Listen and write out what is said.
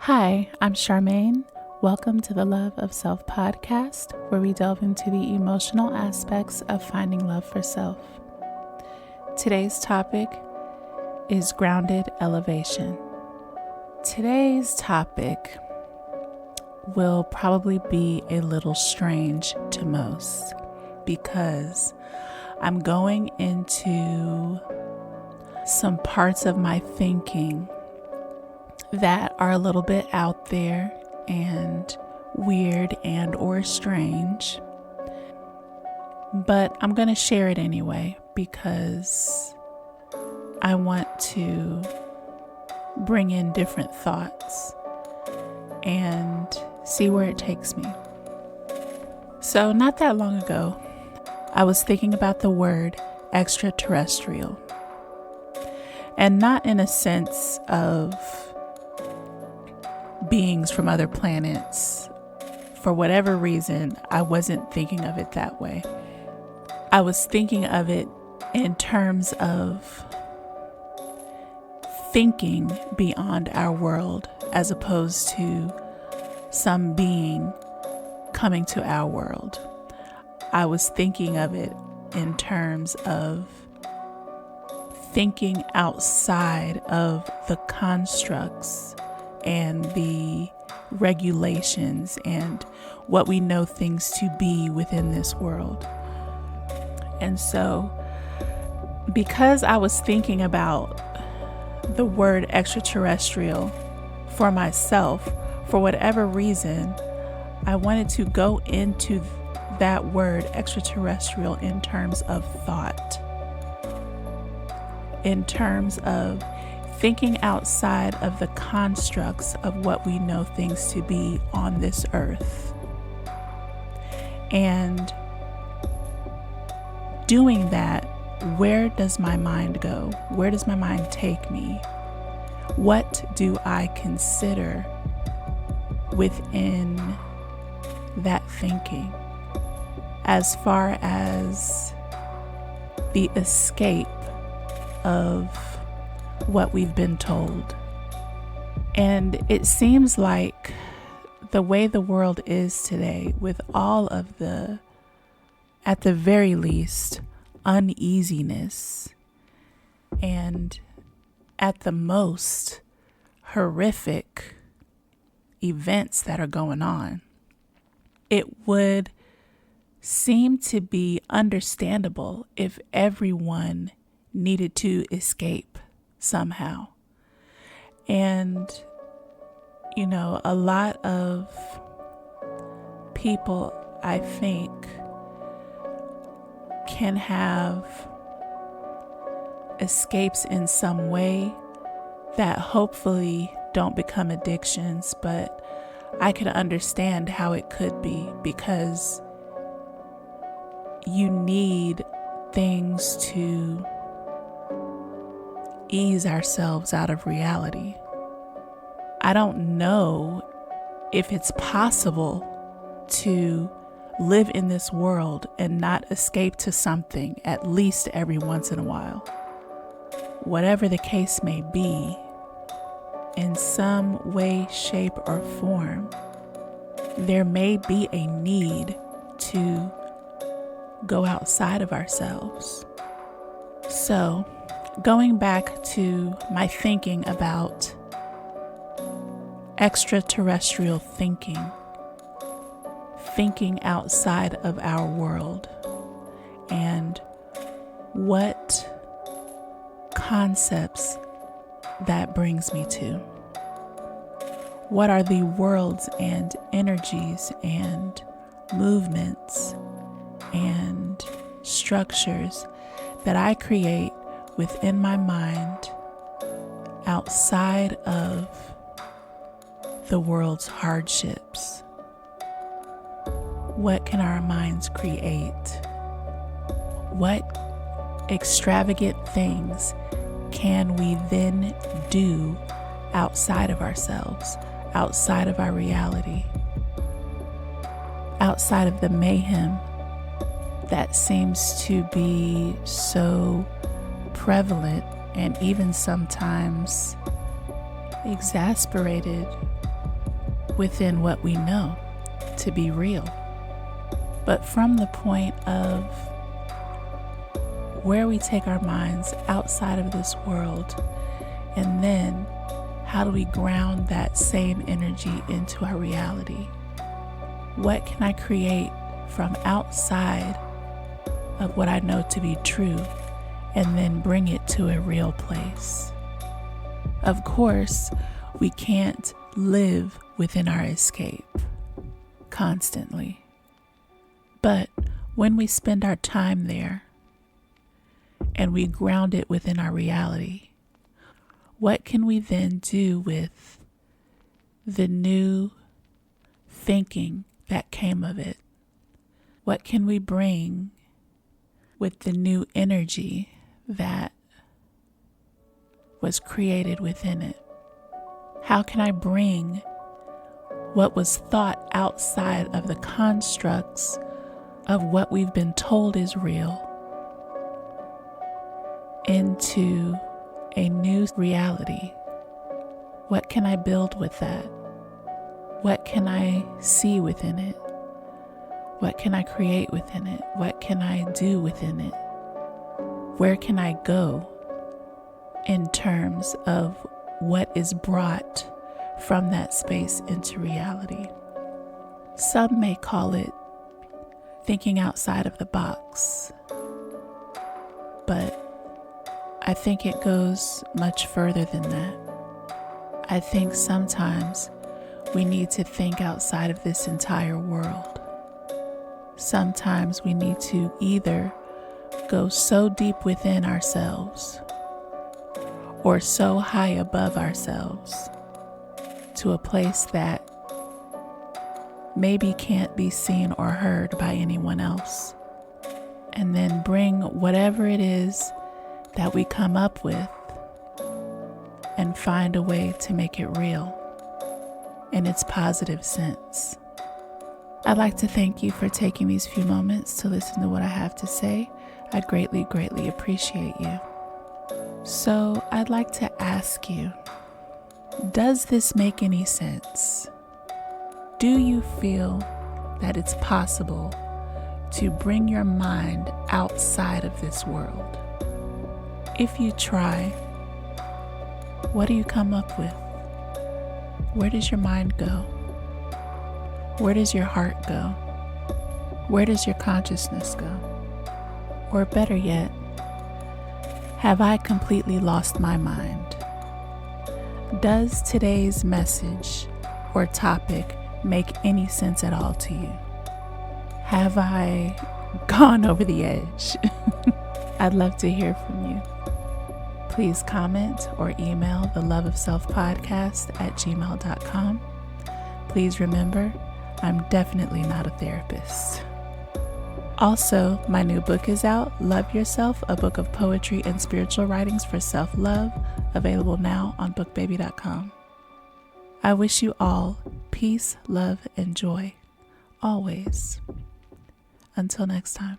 Hi, I'm Charmaine. Welcome to the Love of Self podcast, where we delve into the emotional aspects of finding love for self. Today's topic is grounded elevation. Today's topic will probably be a little strange to most because I'm going into some parts of my thinking that are a little bit out there and weird and or strange, but I'm going to share it anyway because I want to bring in different thoughts and see where it takes me. So not that long ago, I was thinking about the word extraterrestrial, and not in a sense of beings from other planets. For whatever reason, I wasn't thinking of it that way. I was thinking of it in terms of thinking beyond our world as opposed to some being coming to our world. I was thinking of it in terms of thinking outside of the constructs and the regulations and what we know things to be within this world. And so, because I was thinking about the word extraterrestrial for myself, for whatever reason, I wanted to go into that word extraterrestrial in terms of thought, in terms of thinking outside of the constructs of what we know things to be on this earth. And doing that, where does my mind go? Where does my mind take me? What do I consider within that thinking as far as the escape of what we've been told? And it seems like the way the world is today, with all of the, at the very least, uneasiness and at the most horrific events that are going on, it would seem to be understandable if everyone needed to escape somehow. And, a lot of people, I think, can have escapes in some way that hopefully don't become addictions, but I could understand how it could be, because you need things to ease ourselves out of reality. I don't know if it's possible to live in this world and not escape to something at least every once in a while. Whatever the case may be, in some way, shape, or form, there may be a need to go outside of ourselves. So, going back to my thinking about extraterrestrial thinking outside of our world, and what concepts that brings me to. What are the worlds and energies and movements and structures that I create within my mind outside of the world's hardships? What can our minds create? What extravagant things can we then do outside of ourselves, outside of our reality, outside of the mayhem that seems to be so prevalent and even sometimes exasperated within what we know to be real. But from the point of where we take our minds outside of this world, and then how do we ground that same energy into our reality? What can I create from outside of what I know to be true and then bring it to a real place? Of course, we can't live within our escape constantly. But when we spend our time there and we ground it within our reality, what can we then do with the new thinking that came of it? What can we bring with the new energy that was created within it? How can I bring what was thought outside of the constructs of what we've been told is real into a new reality? What can I build with that? What can I see within it? What can I create within it? What can I do within it? Where can I go in terms of what is brought from that space into reality? Some may call it thinking outside of the box, but I think it goes much further than that. I think sometimes we need to think outside of this entire world. Sometimes we need to either go so deep within ourselves or so high above ourselves to a place that maybe can't be seen or heard by anyone else, and then bring whatever it is that we come up with and find a way to make it real in its positive sense. I'd like to thank you for taking these few moments to listen to what I have to say. I'd greatly, greatly appreciate you. So I'd like to ask you, does this make any sense? Do you feel that it's possible to bring your mind outside of this world? If you try, what do you come up with? Where does your mind go? Where does your heart go? Where does your consciousness go? Or better yet, have I completely lost my mind? Does today's message or topic make any sense at all to you? Have I gone over the edge? I'd love to hear from you. Please comment or email theloveofselfpodcast@gmail.com. Please remember, I'm definitely not a therapist. Also, my new book is out, Love Yourself, a book of poetry and spiritual writings for self-love, available now on bookbaby.com. I wish you all peace, love, and joy, always. Until next time.